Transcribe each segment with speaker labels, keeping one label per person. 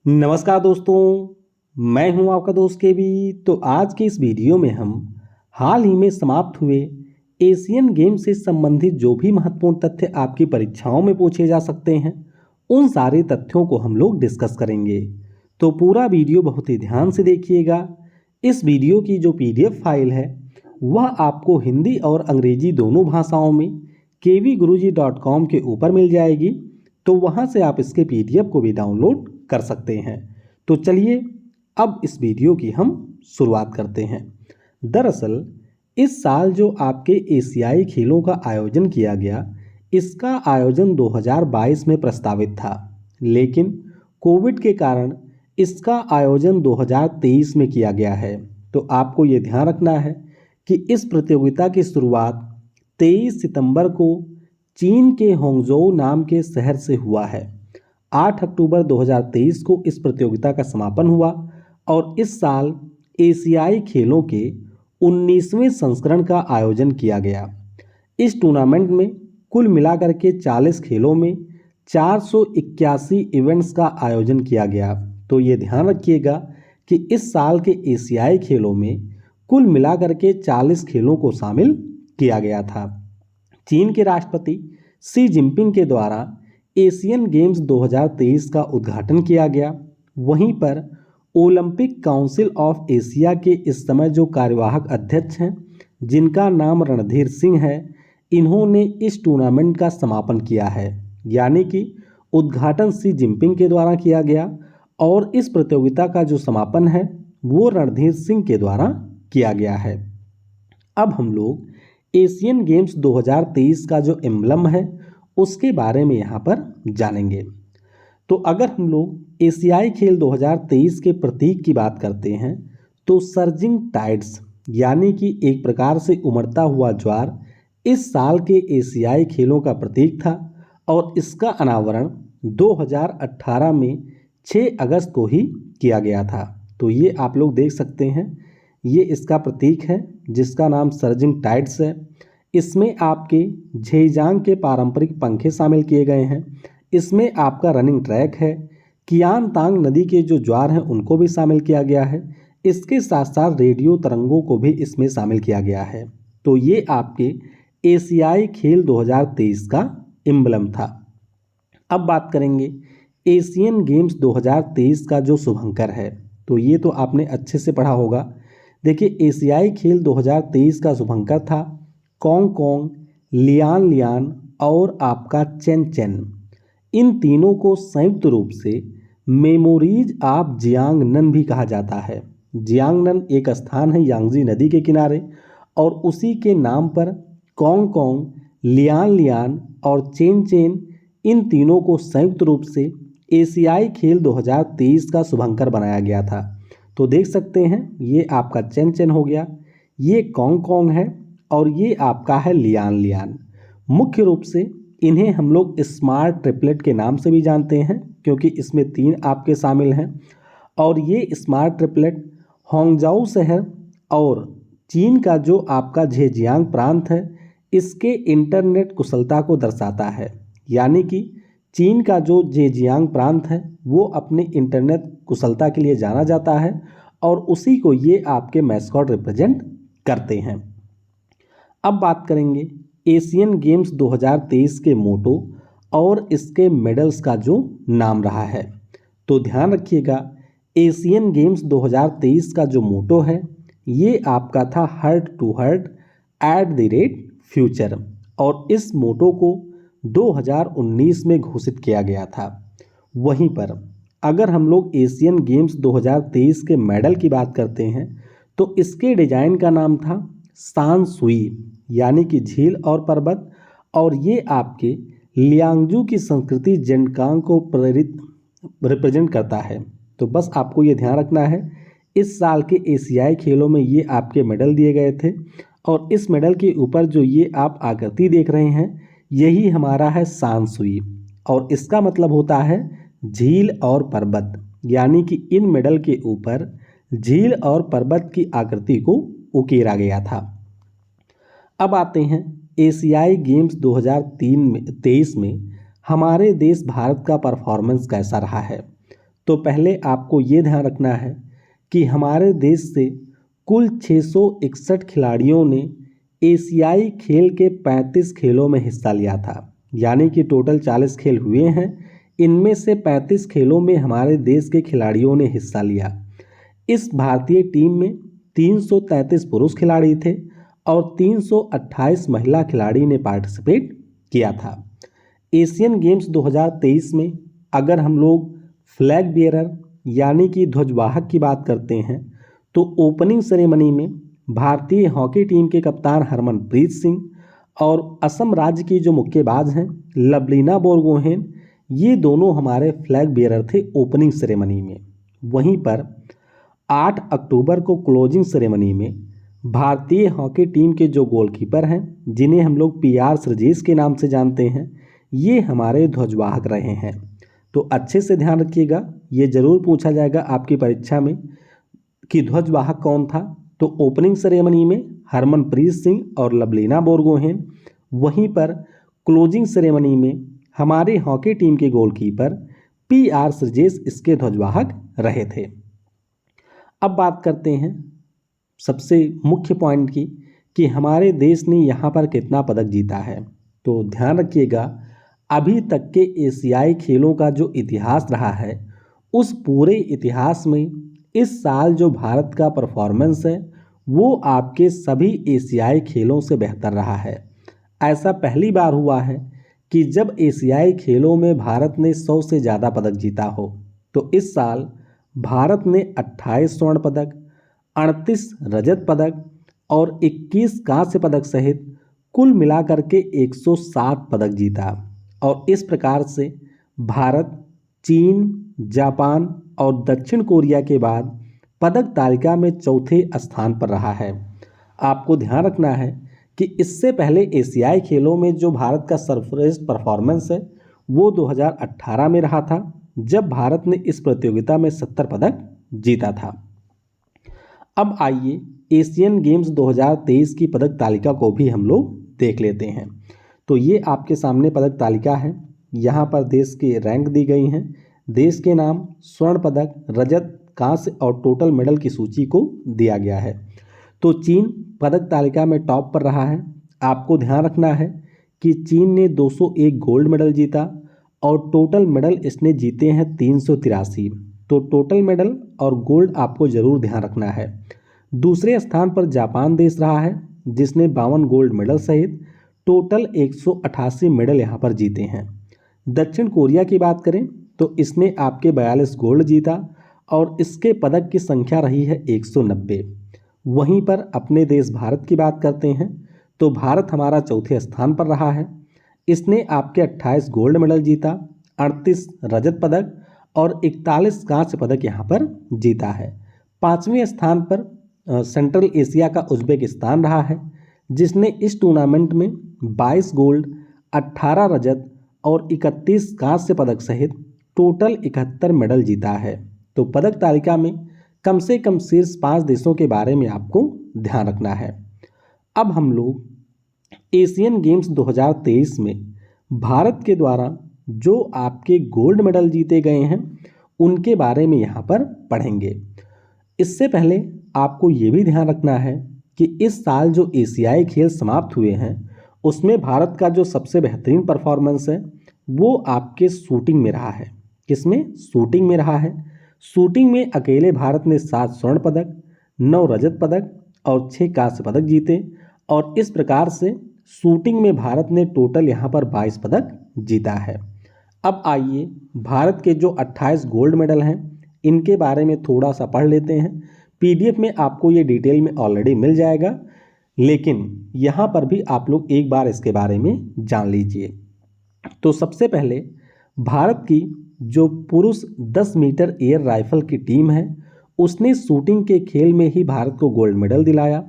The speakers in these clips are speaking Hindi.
Speaker 1: नमस्कार दोस्तों, मैं हूं आपका दोस्त केवी। तो आज के इस वीडियो में हम हाल ही में समाप्त हुए एशियन गेम से संबंधित जो भी महत्वपूर्ण तथ्य आपकी परीक्षाओं में पूछे जा सकते हैं, उन सारे तथ्यों को हम लोग डिस्कस करेंगे। तो पूरा वीडियो बहुत ही ध्यान से देखिएगा। इस वीडियो की जो पीडीएफ फाइल है वह आपको हिंदी और अंग्रेजी दोनों भाषाओं में kvguruji.com के ऊपर मिल जाएगी। तो वहां से आप इसके पीडीएफ को भी डाउनलोड कर सकते हैं। तो चलिए अब इस वीडियो की हम शुरुआत करते हैं। दरअसल इस साल जो आपके एशियाई खेलों का आयोजन किया गया, इसका आयोजन 2022 में प्रस्तावित था, लेकिन कोविड के कारण इसका आयोजन 2023 में किया गया है। तो आपको ये ध्यान रखना है कि इस प्रतियोगिता की शुरुआत 23 सितंबर को चीन के होंगजोउ नाम के शहर से हुआ है। 8 अक्टूबर 2023 को इस प्रतियोगिता का समापन हुआ और इस साल एशियाई खेलों के 19वें संस्करण का आयोजन किया गया। इस टूर्नामेंट में कुल मिलाकर के 40 खेलों में 481 इवेंट्स का आयोजन किया गया। तो ये ध्यान रखिएगा कि इस साल के एशियाई खेलों में कुल मिलाकर के 40 खेलों को शामिल किया गया था। चीन के राष्ट्रपति शी जिनपिंग के द्वारा एशियन गेम्स 2023 का उद्घाटन किया गया। वहीं पर ओलंपिक काउंसिल ऑफ एशिया के इस समय जो कार्यवाहक अध्यक्ष हैं, जिनका नाम रणधीर सिंह है, इन्होंने इस टूर्नामेंट का समापन किया है। यानी कि उद्घाटन शी जिनपिंग के द्वारा किया गया और इस प्रतियोगिता का जो समापन है वो रणधीर सिंह के द्वारा किया गया है। अब हम लोग एशियन गेम्स 2023 का जो एम्बलम है उसके बारे में यहाँ पर जानेंगे। तो अगर हम लोग एशियाई खेल 2023 के प्रतीक की बात करते हैं तो सर्जिंग टाइड्स यानी कि एक प्रकार से उमड़ता हुआ ज्वार इस साल के एशियाई खेलों का प्रतीक था और इसका अनावरण 2018 में 6 अगस्त को ही किया गया था। तो ये आप लोग देख सकते हैं, ये इसका प्रतीक है जिसका नाम सर्जिंग टाइड्स है। इसमें आपके झेजियांग के पारंपरिक पंखे शामिल किए गए हैं। इसमें आपका रनिंग ट्रैक है। कियानतांग नदी के जो ज्वार हैं उनको भी शामिल किया गया है। इसके साथ साथ रेडियो तरंगों को भी इसमें शामिल किया गया है। तो ये आपके एशियाई खेल 2023 का एम्बलम था। अब बात करेंगे एशियन गेम्स 2023 का जो शुभंकर है। तो ये तो आपने अच्छे से पढ़ा होगा। देखिए, एशियाई खेल 2023 का शुभंकर था कॉन्ग कॉन्ग, लियान लियान और आपका चेन चेन। इन तीनों को संयुक्त रूप से मेमोरीज ऑफ जियांगनन भी कहा जाता है। जियांगनन एक स्थान है यांगजी नदी के किनारे और उसी के नाम पर कॉन्ग कॉन्ग, लियान लियान और चेन चेन, इन तीनों को संयुक्त रूप से एशियाई खेल 2023 का शुभंकर बनाया गया था। तो देख सकते हैं, ये आपका चेन चेन हो गया, ये कॉन्ग कॉन्ग है और ये आपका है लियान लियान। मुख्य रूप से इन्हें हम लोग स्मार्ट ट्रिपलेट के नाम से भी जानते हैं क्योंकि इसमें 3 आपके शामिल हैं। और ये स्मार्ट ट्रिपलेट होंगजाऊ शहर और चीन का जो आपका झेजियांग प्रांत है, इसके इंटरनेट कुशलता को दर्शाता है। यानी कि चीन का जो झेजियांग प्रांत है वो अपने इंटरनेट कुशलता के लिए जाना जाता है और उसी को ये आपके मैस्कॉट रिप्रेजेंट करते हैं। अब बात करेंगे एशियन गेम्स 2023 के मोटो और इसके मेडल्स का जो नाम रहा है। तो ध्यान रखिएगा, एशियन गेम्स 2023 का जो मोटो है ये आपका था heart to heart at the rate future और इस मोटो को 2019 में घोषित किया गया था। वहीं पर अगर हम लोग एशियन गेम्स 2023 के मेडल की बात करते हैं तो इसके डिजाइन का नाम था सान सुई यानी कि झील और पर्वत, और ये आपके लियांगजू की संस्कृति जेंडकांग को रिप्रेजेंट करता है। तो बस आपको ये ध्यान रखना है, इस साल के एशियाई खेलों में ये आपके मेडल दिए गए थे और इस मेडल के ऊपर जो ये आप आकृति देख रहे हैं यही हमारा है सान सुई और इसका मतलब होता है झील और पर्वत। यानी कि इन मेडल के ऊपर झील और पर्वत की आकृति को उकेरा गया था। अब आते हैं एशियाई गेम्स 2023 में हमारे देश भारत का परफॉर्मेंस कैसा रहा है। तो पहले आपको ये ध्यान रखना है कि हमारे देश से कुल 661 खिलाड़ियों ने एशियाई खेल के 35 खेलों में हिस्सा लिया था। यानी कि टोटल 40 खेल हुए हैं, इनमें से 35 खेलों में हमारे देश के खिलाड़ियों ने हिस्सा लिया। इस भारतीय टीम में 333 पुरुष खिलाड़ी थे और 328 महिला खिलाड़ी ने पार्टिसिपेट किया था। एशियन गेम्स 2023 में अगर हम लोग फ्लैग बियरर यानी कि ध्वजवाहक की बात करते हैं तो ओपनिंग सेरेमनी में भारतीय हॉकी टीम के कप्तान हरमनप्रीत सिंह और असम राज्य की जो मुक्केबाज हैं लवलीना बोरगोहेन, ये दोनों हमारे फ्लैग बियरर थे ओपनिंग सेरेमनी में। वहीं पर 8 अक्टूबर को क्लोजिंग सेरेमनी में भारतीय हॉकी टीम के जो गोलकीपर हैं, जिन्हें हम लोग PR श्रीजेश के नाम से जानते हैं, ये हमारे ध्वजवाहक रहे हैं। तो अच्छे से ध्यान रखिएगा, ये जरूर पूछा जाएगा आपकी परीक्षा में कि ध्वजवाहक कौन था। तो ओपनिंग सेरेमनी में हरमनप्रीत सिंह और लवलीना बोरगोहेन, वहीं पर क्लोजिंग सेरेमनी में हमारे हॉकी टीम के गोलकीपर PR श्रीजेश इसके ध्वजवाहक रहे थे। अब बात करते हैं सबसे मुख्य पॉइंट की कि हमारे देश ने यहाँ पर कितना पदक जीता है। तो ध्यान रखिएगा, अभी तक के एशियाई खेलों का जो इतिहास रहा है, उस पूरे इतिहास में इस साल जो भारत का परफॉर्मेंस है वो आपके सभी एशियाई खेलों से बेहतर रहा है। ऐसा पहली बार हुआ है कि जब एशियाई खेलों में भारत ने 100 से ज़्यादा पदक जीता हो। तो इस साल भारत ने 28 स्वर्ण पदक, 38 रजत पदक और 21 कांस्य पदक सहित कुल मिलाकर के 107 पदक जीता। और इस प्रकार से भारत चीन, जापान और दक्षिण कोरिया के बाद पदक तालिका में चौथे स्थान पर रहा है। आपको ध्यान रखना है कि इससे पहले एशियाई खेलों में जो भारत का सर्वश्रेष्ठ परफॉर्मेंस है वो 2018 में रहा था, जब भारत ने इस प्रतियोगिता में 70 पदक जीता था। अब आइए एशियन गेम्स 2023 की पदक तालिका को भी हम लोग देख लेते हैं। तो ये आपके सामने पदक तालिका है। यहाँ पर देश के रैंक दी गई हैं, देश के नाम, स्वर्ण पदक, रजत, कांस्य और टोटल मेडल की सूची को दिया गया है। तो चीन पदक तालिका में टॉप पर रहा है। आपको ध्यान रखना है कि चीन ने 201 गोल्ड मेडल जीता और टोटल मेडल इसने जीते हैं 383। तो टोटल मेडल और गोल्ड आपको जरूर ध्यान रखना है। दूसरे स्थान पर जापान देश रहा है, जिसने 52 गोल्ड मेडल सहित टोटल 188 मेडल यहाँ पर जीते हैं। दक्षिण कोरिया की बात करें तो इसने आपके 42 गोल्ड जीता और इसके पदक की संख्या रही है 190। वहीं पर अपने देश भारत की बात करते हैं तो भारत हमारा चौथे स्थान पर रहा है। इसने आपके 28 गोल्ड मेडल जीता, 38 रजत पदक और 41 कांस्य पदक यहाँ पर जीता है। पाँचवें स्थान पर सेंट्रल एशिया का उज्बेकिस्तान रहा है, जिसने इस टूर्नामेंट में 22 गोल्ड, 18 रजत और 31 कांस्य पदक सहित टोटल 71 मेडल जीता है। तो पदक तालिका में कम से कम शीर्ष 5 देशों के बारे में आपको ध्यान रखना है। अब हम लोग एशियन गेम्स 2023 में भारत के द्वारा जो आपके गोल्ड मेडल जीते गए हैं उनके बारे में यहाँ पर पढ़ेंगे। इससे पहले आपको ये भी ध्यान रखना है कि इस साल जो एशियाई खेल समाप्त हुए हैं उसमें भारत का जो सबसे बेहतरीन परफॉर्मेंस है वो आपके शूटिंग में रहा है। किसमें? शूटिंग में रहा है। शूटिंग में अकेले भारत ने 7 स्वर्ण पदक, 9 रजत पदक और 6 कांस्य पदक जीते और इस प्रकार से शूटिंग में भारत ने टोटल यहाँ पर 22 पदक जीता है। अब आइए भारत के जो 28 गोल्ड मेडल हैं इनके बारे में थोड़ा सा पढ़ लेते हैं। PDF में आपको ये डिटेल में ऑलरेडी मिल जाएगा, लेकिन यहाँ पर भी आप लोग एक बार इसके बारे में जान लीजिए। तो सबसे पहले भारत की जो पुरुष 10 मीटर एयर राइफल की टीम है उसने शूटिंग के खेल में ही भारत को गोल्ड मेडल दिलाया।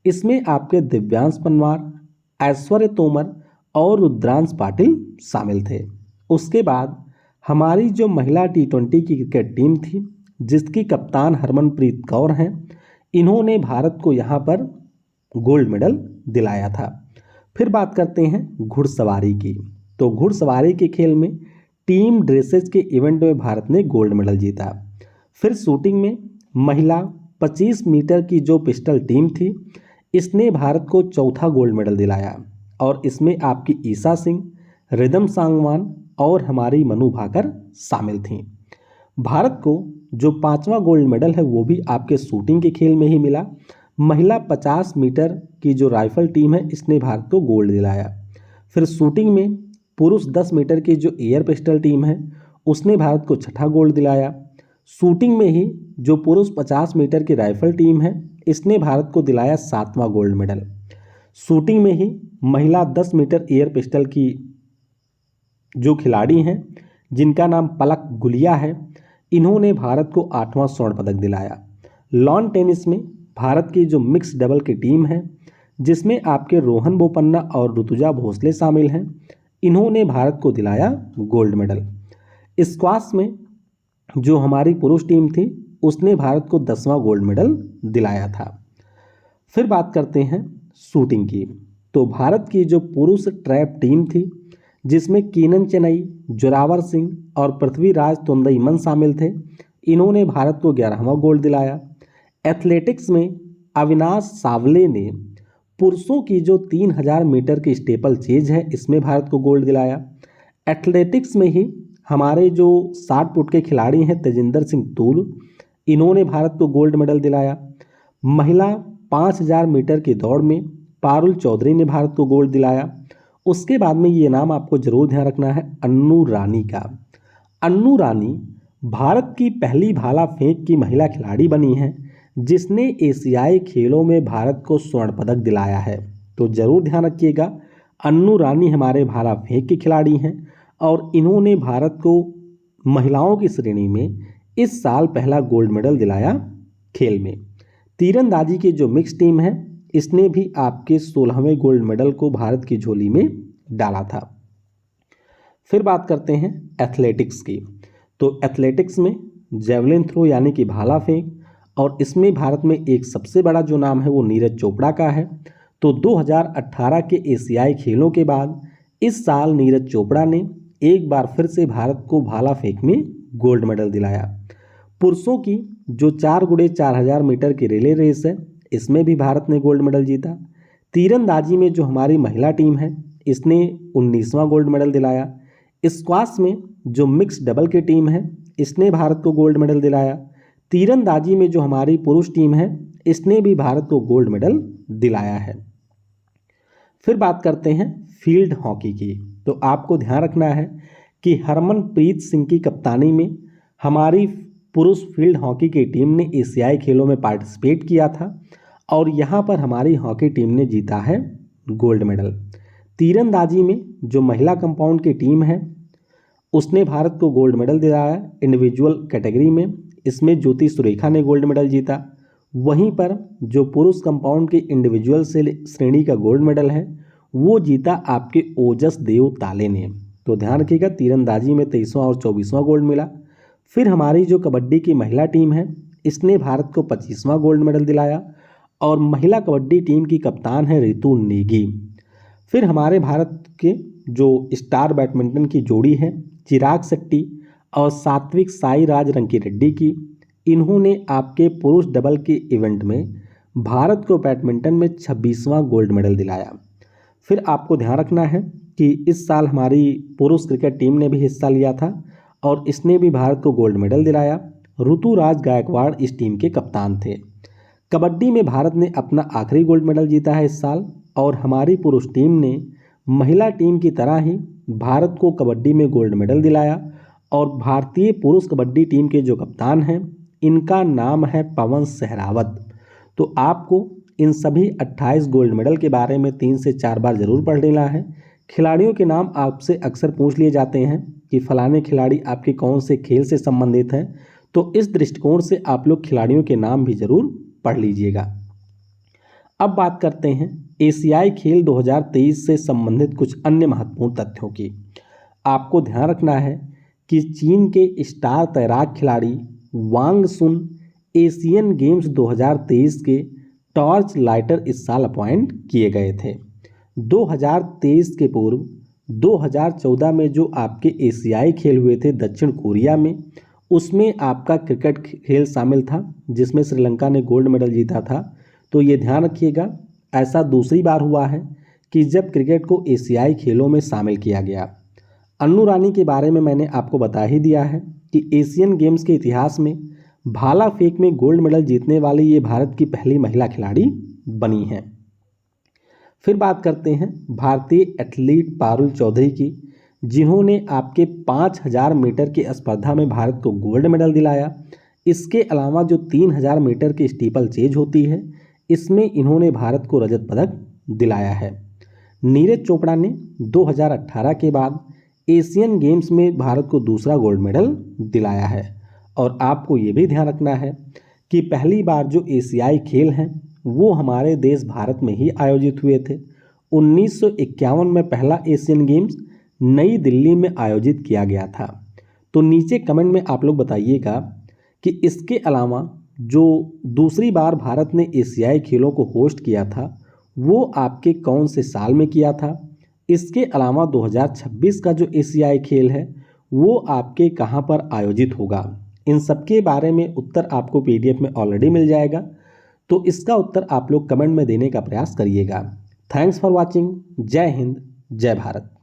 Speaker 1: इसमें आपके दिव्यांश पनवार, ऐश्वर्य तोमर और रुद्रांश पाटिल शामिल थे। उसके बाद हमारी जो महिला T20 की क्रिकेट टीम थी जिसकी कप्तान हरमनप्रीत कौर हैं, इन्होंने भारत को यहाँ पर गोल्ड मेडल दिलाया था। फिर बात करते हैं घुड़सवारी की। तो घुड़सवारी के खेल में टीम ड्रेसेज के इवेंट में भारत ने गोल्ड मेडल जीता। फिर शूटिंग में महिला 25 मीटर की जो पिस्टल टीम थी, इसने भारत को चौथा गोल्ड मेडल दिलाया और इसमें आपकी ईशा सिंह, रिदम सांगवान और हमारी मनु भाकर शामिल थीं। भारत को जो 5वां गोल्ड मेडल है वो भी आपके शूटिंग के खेल में ही मिला। महिला 50 मीटर की जो राइफल टीम है, इसने भारत को गोल्ड दिलाया। फिर शूटिंग में पुरुष 10 मीटर की जो एयर पिस्टल टीम है, उसने भारत को छठा गोल्ड दिलाया। शूटिंग में ही जो पुरुष 50 मीटर की राइफल टीम है, इसने भारत को दिलाया 7वां गोल्ड मेडल। शूटिंग में ही महिला 10 मीटर एयर पिस्टल की जो खिलाड़ी हैं, जिनका नाम पलक गुलिया है, इन्होंने भारत को 8वां स्वर्ण पदक दिलाया। लॉन टेनिस में भारत की जो मिक्स डबल की टीम है, जिसमें आपके रोहन बोपन्ना और ऋतुजा भोसले शामिल हैं, इन्होंने भारत को दिलाया गोल्ड मेडल। स्क्वाश में जो हमारी पुरुष टीम थी, उसने भारत को 10वां गोल्ड मेडल दिलाया था। फिर बात करते हैं शूटिंग की। तो भारत की जो पुरुष ट्रैप टीम थी, जिसमें कीनन चेनई, जोरावर सिंह और पृथ्वीराज तोंदईमन शामिल थे, इन्होंने भारत को 11वां गोल्ड दिलाया। एथलेटिक्स में अविनाश सावले ने पुरुषों की जो 3000 मीटर की स्टेपल चेज है, इसमें भारत को गोल्ड दिलाया। एथलेटिक्स में ही हमारे जो 60 फुट के खिलाड़ी हैं, तेजिंदर सिंह तूल, इन्होंने भारत को गोल्ड मेडल दिलाया। महिला 5000 मीटर की दौड़ में पारुल चौधरी ने भारत को गोल्ड दिलाया। उसके बाद में ये नाम आपको जरूर ध्यान रखना है, अन्नू रानी का। अन्नू रानी भारत की पहली भाला फेंक की महिला खिलाड़ी बनी है, जिसने एशियाई खेलों में भारत को स्वर्ण पदक दिलाया है। तो जरूर ध्यान रखिएगा, अन्नू रानी हमारे भाला फेंक की खिलाड़ी हैं और इन्होंने भारत को महिलाओं की श्रेणी में इस साल पहला गोल्ड मेडल दिलाया खेल में। तीरंदाजी की जो मिक्स टीम है, इसने भी आपके 16वें गोल्ड मेडल को भारत की झोली में डाला था। फिर बात करते हैं एथलेटिक्स की। तो एथलेटिक्स में जेवलिन थ्रो यानी कि भाला फेंक, और इसमें भारत में एक सबसे बड़ा जो नाम है वो नीरज चोपड़ा का है। तो 2018 के एशियाई खेलों के बाद इस साल नीरज चोपड़ा ने एक बार फिर से भारत को भाला फेंक में गोल्ड मेडल दिलाया। पुरुषों की जो 4x4000 मीटर की रिले रेस है, इसमें भी भारत ने गोल्ड मेडल जीता। तीरंदाजी में जो हमारी महिला टीम है, इसने 19वां गोल्ड मेडल दिलाया। स्क्वाश में जो मिक्स डबल की टीम है, इसने भारत को गोल्ड मेडल दिलाया। तीरंदाजी में जो हमारी पुरुष टीम है, इसने भी भारत को गोल्ड मेडल दिलाया है। फिर बात करते हैं फील्ड हॉकी की। तो आपको ध्यान रखना है कि हरमनप्रीत सिंह की कप्तानी में हमारी पुरुष फील्ड हॉकी की टीम ने एशियाई खेलों में पार्टिसिपेट किया था और यहाँ पर हमारी हॉकी टीम ने जीता है गोल्ड मेडल। तीरंदाजी में जो महिला कंपाउंड की टीम है, उसने भारत को गोल्ड मेडल दिलाया इंडिविजुअल कैटेगरी में। इसमें ज्योति सुरेखा ने गोल्ड मेडल जीता। वहीं पर जो पुरुष कंपाउंड की इंडिविजुअल श्रेणी का गोल्ड मेडल है, वो जीता आपके ओजस देव ताले ने। तो ध्यान रखिएगा, तीरंदाजी में 23वां और 24वां गोल्ड मिला। फिर हमारी जो कबड्डी की महिला टीम है, इसने भारत को 25वां गोल्ड मेडल दिलाया और महिला कबड्डी टीम की कप्तान है रितु नेगी। फिर हमारे भारत के जो स्टार बैडमिंटन की जोड़ी है, चिराग शेट्टी और सात्विक साईराज रंकीरेड्डी की, इन्होंने आपके पुरुष डबल के इवेंट में भारत को बैडमिंटन में 26वां गोल्ड मेडल दिलाया। फिर आपको ध्यान रखना है कि इस साल हमारी पुरुष क्रिकेट टीम ने भी हिस्सा लिया था और इसने भी भारत को गोल्ड मेडल दिलाया। ऋतुराज गायकवाड़ इस टीम के कप्तान थे। कबड्डी में भारत ने अपना आखिरी गोल्ड मेडल जीता है इस साल और हमारी पुरुष टीम ने महिला टीम की तरह ही भारत को कबड्डी में गोल्ड मेडल दिलाया और भारतीय पुरुष कबड्डी टीम के जो कप्तान हैं, इनका नाम है पवन सहरावत। तो आपको इन सभी 28 गोल्ड मेडल के बारे में 3 से 4 बार जरूर पढ़ लेना है। खिलाड़ियों के नाम आपसे अक्सर पूछ लिए जाते हैं कि फलाने खिलाड़ी आपके कौन से खेल से संबंधित हैं, तो इस दृष्टिकोण से आप लोग खिलाड़ियों के नाम भी जरूर पढ़ लीजिएगा। अब बात करते हैं एशियाई खेल 2023 से संबंधित कुछ अन्य महत्वपूर्ण तथ्यों की। आपको ध्यान रखना है कि चीन के स्टार तैराक खिलाड़ी वांग सुन एशियन गेम्स 2023 के टॉर्च लाइटर इस साल अपॉइंट किए गए थे। 2023 के पूर्व 2014 में जो आपके एशियाई खेल हुए थे दक्षिण कोरिया में, उसमें आपका क्रिकेट खेल शामिल था जिसमें श्रीलंका ने गोल्ड मेडल जीता था। तो ये ध्यान रखिएगा, ऐसा दूसरी बार हुआ है कि जब क्रिकेट को एशियाई खेलों में शामिल किया गया। अन्नू रानी के बारे में मैंने आपको बता ही दिया है कि एशियन गेम्स के इतिहास में भाला फेंक में गोल्ड मेडल जीतने वाली ये भारत की पहली महिला खिलाड़ी बनी हैं। फिर बात करते हैं भारतीय एथलीट पारुल चौधरी की, जिन्होंने आपके 5000 मीटर की स्पर्धा में भारत को गोल्ड मेडल दिलाया। इसके अलावा जो 3000 मीटर की स्टीपल चेज होती है, इसमें इन्होंने भारत को रजत पदक दिलाया है। नीरज चोपड़ा ने 2018 के बाद एशियन गेम्स में भारत को दूसरा गोल्ड मेडल दिलाया है। और आपको ये भी ध्यान रखना है कि पहली बार जो एशियाई खेल हैं वो हमारे देश भारत में ही आयोजित हुए थे। 1951 में पहला एशियन गेम्स नई दिल्ली में आयोजित किया गया था। तो नीचे कमेंट में आप लोग बताइएगा कि इसके अलावा जो दूसरी बार भारत ने एशियाई खेलों को होस्ट किया था वो आपके कौन से साल में किया था। इसके अलावा 2026 का जो एशियाई खेल है वो आपके कहाँ पर आयोजित होगा। इन सब के बारे में उत्तर आपको PDF में ऑलरेडी मिल जाएगा, तो इसका उत्तर आप लोग कमेंट में देने का प्रयास करिएगा। Thanks for watching. जय हिंद, जय भारत।